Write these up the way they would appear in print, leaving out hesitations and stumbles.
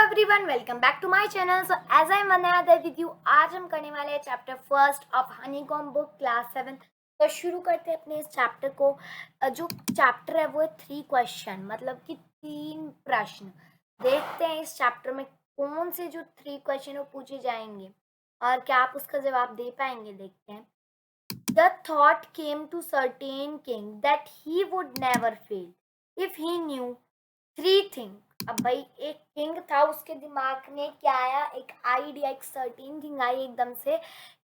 Everyone, welcome back to my channel. So as I मनाया था with you, आज हम करने वाले हैं chapter first of honeycomb book class 7। तो शुरू करते हैं अपने इस चैप्टर को। जो चैप्टर है वो है 3 क्वेश्चन, मतलब कि 3 प्रश्न। देखते हैं इस चैप्टर में कौन से जो 3 क्वेश्चन वो पूछे जाएंगे और क्या आप उसका जवाब दे पाएंगे। देखते हैं। The thought came to certain king that he would never fail if he knew 3 things। अब भाई एक किंग था, उसके दिमाग में क्या आया, एक आइडिया, एक सर्टेन थिंग आई एकदम से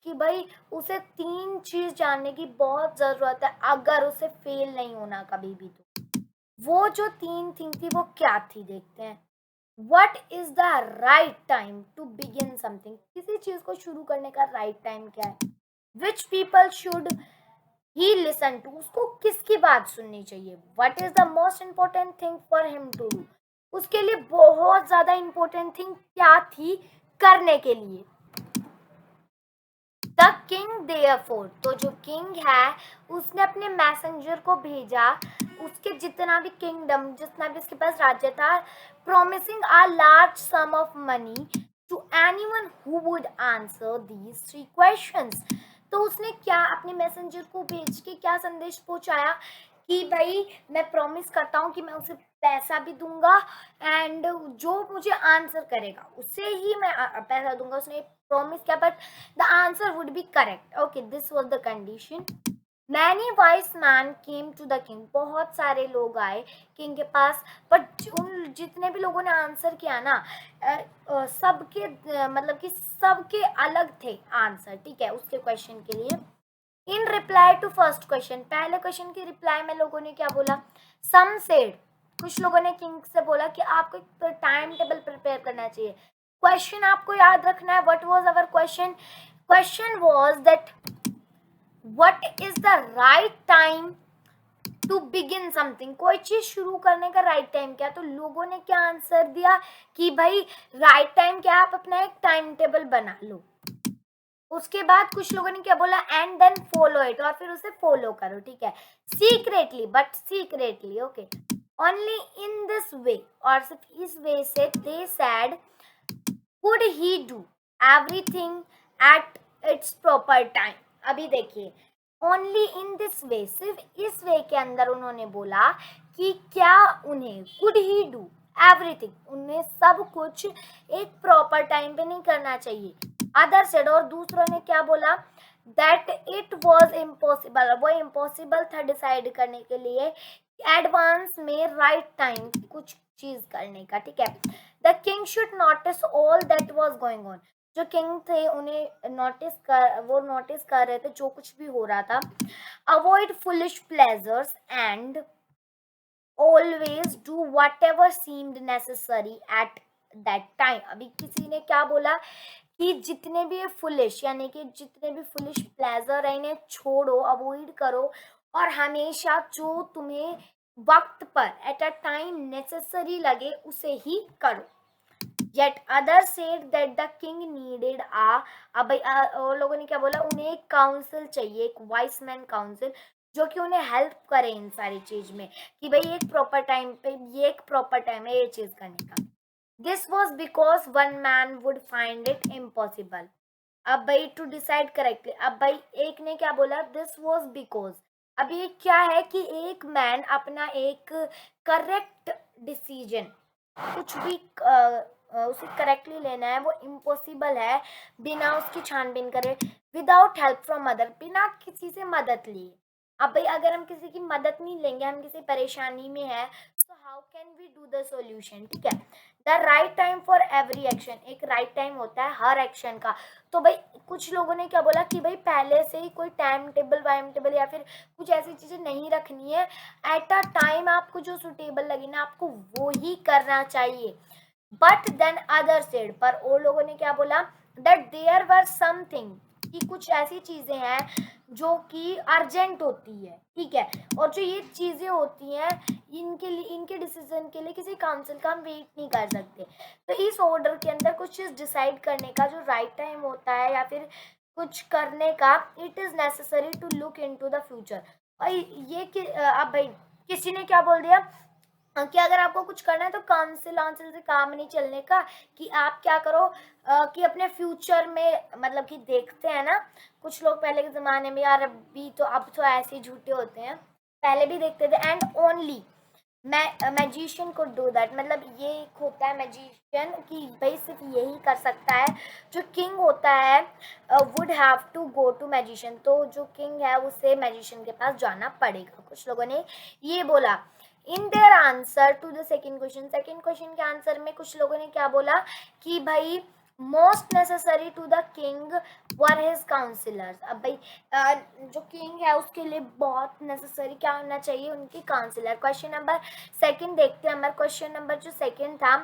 कि भाई उसे 3 चीज जानने की बहुत जरूरत है अगर उसे फेल नहीं होना कभी भी। तो वो जो 3 थिंग थी वो क्या थी, देखते हैं। What is the right time to begin something? किसी चीज को शुरू करने का राइट टाइम क्या है? Which people should he listen to? उसको किसकी बात सुननी चाहिए? What is the most important thing for him to do? उसके लिए बहुत ज्यादा इंपॉर्टेंट थिंग क्या थी करने के लिए। द किंग देयरफॉर, तो जो किंग है उसने अपने मैसेंजर को भेजा, उसके जितना भी किंगडम, जितना भी उसके पास राज्य था, promising a large sum of money to anyone who would answer these 3 questions. तो उसने क्या अपने मैसेंजर को भेज के क्या संदेश पहुंचाया कि भाई मैं प्रॉमिस करता हूँ कि मैं उसे पैसा भी दूंगा एंड जो मुझे आंसर करेगा उसे ही मैं पैसा दूंगा। उसने प्रॉमिस किया, but the answer would be correct. Okay, this was the condition. Many wise men came to the king, बहुत सारे लोग आए किंग के पास, बट उन जितने भी लोगों ने आंसर किया ना, सबके मतलब कि सबके अलग थे आंसर, ठीक है, उसके क्वेश्चन के लिए। In reply to first question, पहले क्वेश्चन की रिप्लाई में लोगों ने क्या बोला? सम सेड, कुछ लोगों ने किंग से बोला कि आपको एक टाइम टेबल प्रिपेयर करना चाहिए। क्वेश्चन आपको याद रखना है, what was our question? Question was that what is the right time to begin something, कोई चीज शुरू करने का राइट टाइम क्या? तो लोगों ने क्या आंसर दिया कि भाई राइट टाइम क्या, आप अपना एक टाइम टेबल बना लो। उसके बाद कुछ लोगों ने क्या बोला? एंड देन फॉलो इट, और फिर उसे फॉलो करो, ठीक है, secretly, but secretly. Okay, only in this way, और सिर्फ इस वे से they said could he do everything at its proper time. अभी देखिए, ओनली इन दिस वे, सिर्फ इस वे के अंदर उन्होंने बोला कि क्या उन्हें कुड ही डू एवरीथिंग, उन्हें सब कुछ एक प्रॉपर टाइम पे नहीं करना चाहिए। अदर सेड, और दूसरों ने क्या बोला? दैट इट वॉज इम्पॉसिबल, वो इम्पॉसिबल था डिसाइड करने के लिए एडवांस में राइट टाइम कुछ चीज करने का, ठीक है। The king should notice all that was going on, जो किंग थे उन्हें नोटिस कर रहे थे जो कुछ भी हो रहा था। Avoid foolish pleasures and always do what ever seemed necessary at that time. अभी किसी ने क्या बोला कि जितने भी फुलिश, यानी कि जितने भी फुलिश प्लेजर है इन्हें छोड़ो, अवॉइड करो, और हमेशा जो तुम्हें वक्त पर एट अ टाइम नेसेसरी लगे उसे ही करो। Yet others said that the king needed अब और लोगों ने क्या बोला? उन्हें एक काउंसिल चाहिए, एक वाइस मैन काउंसिल, जो कि उन्हें हेल्प करे इन सारी चीज में, कि भाई एक प्रॉपर टाइम पे, ये एक प्रॉपर टाइम है ये चीज करने का। This was because one man would find it impossible. अब भाई टू डिसाइड करेक्टली, अब भाई एक ने क्या बोला? This was because. अब ये क्या है कि एक मैन अपना एक करेक्ट डिसीजन, कुछ भी उसे करेक्टली लेना है, वो इम्पॉसिबल है बिना उसकी छानबीन करे, विदाउट हेल्प फ्रॉम अदर, बिना किसी से मदद लिए। अब भाई अगर हम किसी की मदद नहीं लेंगे, हम किसी परेशानी में है, तो how can we do the solution, ठीक है। The right time for every action, एक राइट टाइम होता है हर एक्शन का। तो भाई कुछ लोगों ने क्या बोला कि भाई पहले से ही कोई टाइम टेबल वाइम टेबल या फिर कुछ ऐसी चीजें नहीं रखनी है, एट अ टाइम आपको जो सुटेबल लगे ना आपको वो ही करना चाहिए। बट देन अदर सेड, पर और लोगों ने क्या बोला? दैट देयर वर समथिंग, कि कुछ ऐसी चीजें हैं जो कि अर्जेंट होती है, ठीक है, और जो ये चीजें होती हैं इनके लिए, इनके डिसीजन के लिए किसी काउंसिल का हम वेट नहीं कर सकते। तो इस ऑर्डर के अंदर कुछ चीज डिसाइड करने का जो राइट टाइम होता है या फिर कुछ करने का, it is necessary to look into the future. और ये कि अब भाई किसी ने क्या बोल दिया कि अगर आपको कुछ करना है तो काउंसिल आंसिल से काम नहीं चलने का, कि आप क्या करो कि अपने फ्यूचर में, मतलब कि देखते हैं ना कुछ लोग पहले के ज़माने में, यार अभी तो अब तो ऐसे ही झूठे होते हैं, पहले भी देखते थे। एंड ओनली मैजिशियन को डू दैट, मतलब ये एक होता है मैजिशियन कि भाई सिर्फ यही कर सकता है। जो किंग होता है would have to go to magician, तो जो किंग है उसे मैजिशियन के पास जाना पड़ेगा। कुछ लोगों ने ये बोला। In their answer to the second question के आंसर में कुछ लोगों ने क्या बोला कि भाई most necessary to the king were his councillors. अब भाई जो किंग है उसके लिए बहुत नेसेसरी क्या होना चाहिए, उनकी काउंसिलर। क्वेश्चन नंबर सेकंड देखते हैं। हमारा क्वेश्चन नंबर जो सेकंड था,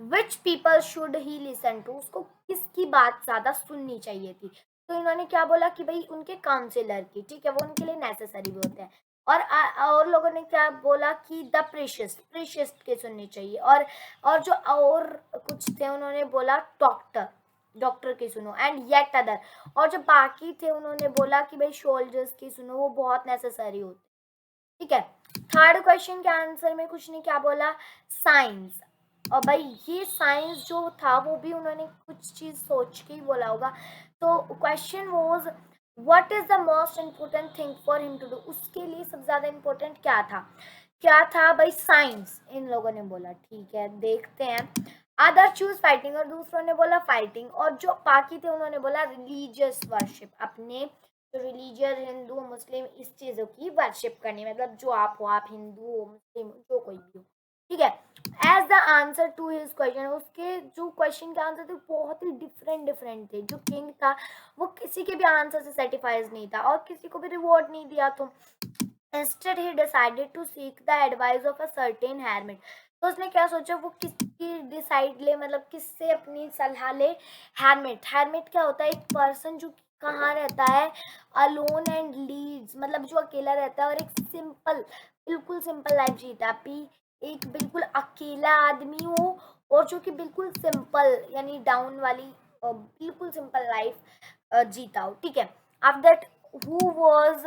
which people should he listen to, उसको किसकी बात ज्यादा सुननी चाहिए थी। तो इन्होंने क्या बोला कि भाई उनके काउंसिलर की, ठीक है, वो उनके लिए नेसेसरी भी होते हैं। और लोगों ने क्या बोला कि द प्रीशियस के सुननी चाहिए। और जो और कुछ थे उन्होंने बोला डॉक्टर की सुनो। एंड येट अदर, और जो बाकी थे उन्होंने बोला कि भाई सोल्जर्स की सुनो, वो बहुत नेसेसरी होती। ठीक है। थर्ड क्वेश्चन के आंसर में कुछ ने क्या बोला, साइंस। और भाई ये साइंस जो था वो भी उन्होंने कुछ चीज सोच के ही बोला होगा। तो question was what is the most important thing for him to do, उसके लिए सबसे ज्यादा इम्पोर्टेंट क्या था भाई, साइंस इन लोगों ने बोला। ठीक है, देखते हैं। अदर चूज फाइटिंग, और दूसरों ने बोला फाइटिंग। और जो बाकी थे उन्होंने बोला रिलीजियस वर्शिप, अपने जो रिलीजियस हिंदू मुस्लिम इस चीज़ों की वर्शिप करनी, मतलब जो आप हो, आप हिंदू हो मुस्लिम जो कोई भी हो। ठीक है। As the answer to his question, उसके जो क्वेश्चन के आंसर थे बहुत ही डिफरेंट थे। जो किंग था वो किसी के भी आंसर से सेटिस्फाइज नहीं था और किसी को भी रिवॉर्ड नहीं दिया। तो Instead, he decided to seek the advice of a certain hermit. तो उसने क्या सोचा, वो किसकी डिसाइड ले, मतलब किससे अपनी सलाह ले। hermit क्या होता है, एक पर्सन जो कहाँ रहता है, अलोन एंड लीड्स, मतलब जो अकेला रहता है और एक बिल्कुल सिंपल लाइफ जीता है। अभी एक बिल्कुल अकेला आदमी हो और जो कि बिल्कुल सिंपल यानी डाउन वाली बिल्कुल सिंपल लाइफ जीता हो। ठीक है। After that who was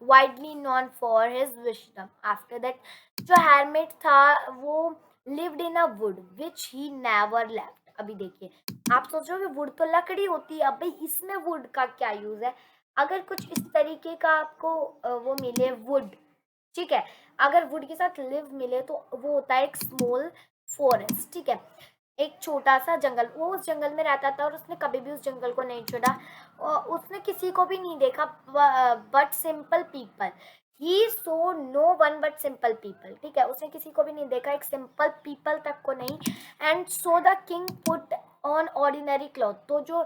widely non for his wisdom. After that जो hermit था वो lived in a would which he never left. अभी देखिए, आप सोच रहे हो वुड तो लकड़ी होती है, अब भाई इसमें वुड का क्या यूज है। अगर कुछ इस तरीके का आपको वो मिले वुड, ठीक है, अगर वुड के साथ लिव मिले तो वो होता है एक स्मॉल फॉरेस्ट। ठीक है, एक छोटा सा जंगल। वो उस जंगल में रहता था और उसने कभी भी उस जंगल को नहीं छोड़ा और उसने किसी को भी नहीं देखा but simple people. He saw no one but simple people. ठीक है, उसने किसी को भी नहीं देखा, एक सिंपल पीपल तक को नहीं। And so the king put on ordinary cloth, तो जो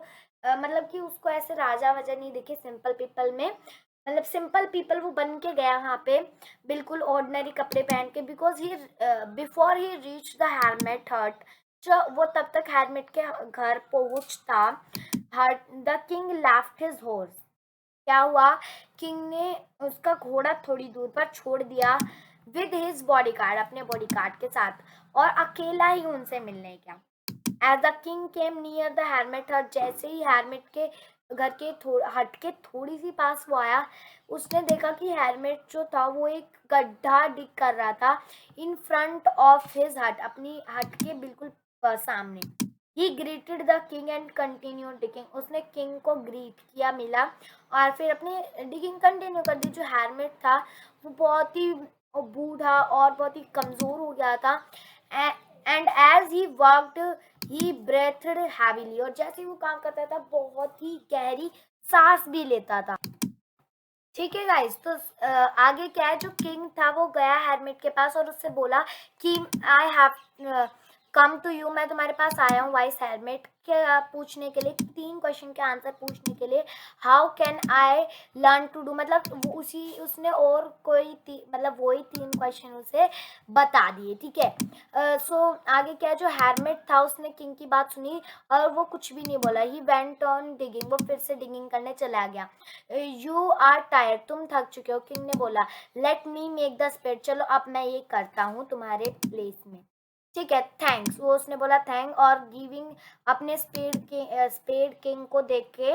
मतलब कि उसको ऐसे राजा वजह नहीं दिखे सिंपल पीपल में, मतलब सिंपल पीपल वो बन के गया वहाँ पे बिल्कुल ऑर्डिनरी कपड़े पहन के। Because he before he reach the hermit हट, जो वो तब तक hermit के घर पहुंचता, the king left his horse. क्या हुआ, किंग ने उसका घोड़ा थोड़ी दूर पर छोड़ दिया विद हिज बॉडी गार्ड, अपने बॉडी गार्ड के साथ, और अकेला ही उनसे मिलने गया। As the king came near the hermit hut, जैसे ही hermit के घर के हट के थोड़ी सी पास वो आया, उसने देखा कि hermit जो था वो एक गड्ढा डिग कर रहा था इन फ्रंट ऑफ हिज हट, अपनी हट के बिल्कुल सामने। ही greeted the king and continue digging, उसने किंग को ग्रीट किया, मिला और फिर अपनी डिगिंग कंटिन्यू कर दी। जो hermit था वो बहुत ही बूढ़ा और बहुत ही कमज़ोर हो गया था। And as he worked he breathed heavily, और जैसे ही वो काम करता था बहुत ही गहरी सांस भी लेता था। ठीक है गाइस, तो आगे क्या है, जो किंग था वो गया hermit के पास और उससे बोला कि I have come to you, मैं तुम्हारे पास आया हूँ वाइस hermit के पूछने के लिए, 3 क्वेश्चन के आंसर पूछने के लिए। How can I learn to do, मतलब वो उसने और कोई मतलब वही 3 क्वेश्चन उसे बता दिए। ठीक है। सो आगे क्या है, जो hermit था उसने किंग की बात सुनी और वो कुछ भी नहीं बोला। ही वेंट ऑन डिगिंग, वो फिर से डिगिंग करने चला गया। यू आर टायर्ड, तुम थक चुके हो। किंग ने बोला let me make the spade, चलो अब मैं ये करता हूँ तुम्हारे प्लेस में। ठीक है, थैंक्स, वो उसने बोला थैंक, और गिविंग अपने स्पेड किंग को देख के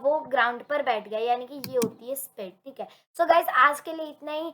वो ग्राउंड पर बैठ गया, यानी कि ये होती है स्पेड। ठीक है, सो गाइज आज के लिए इतना ही।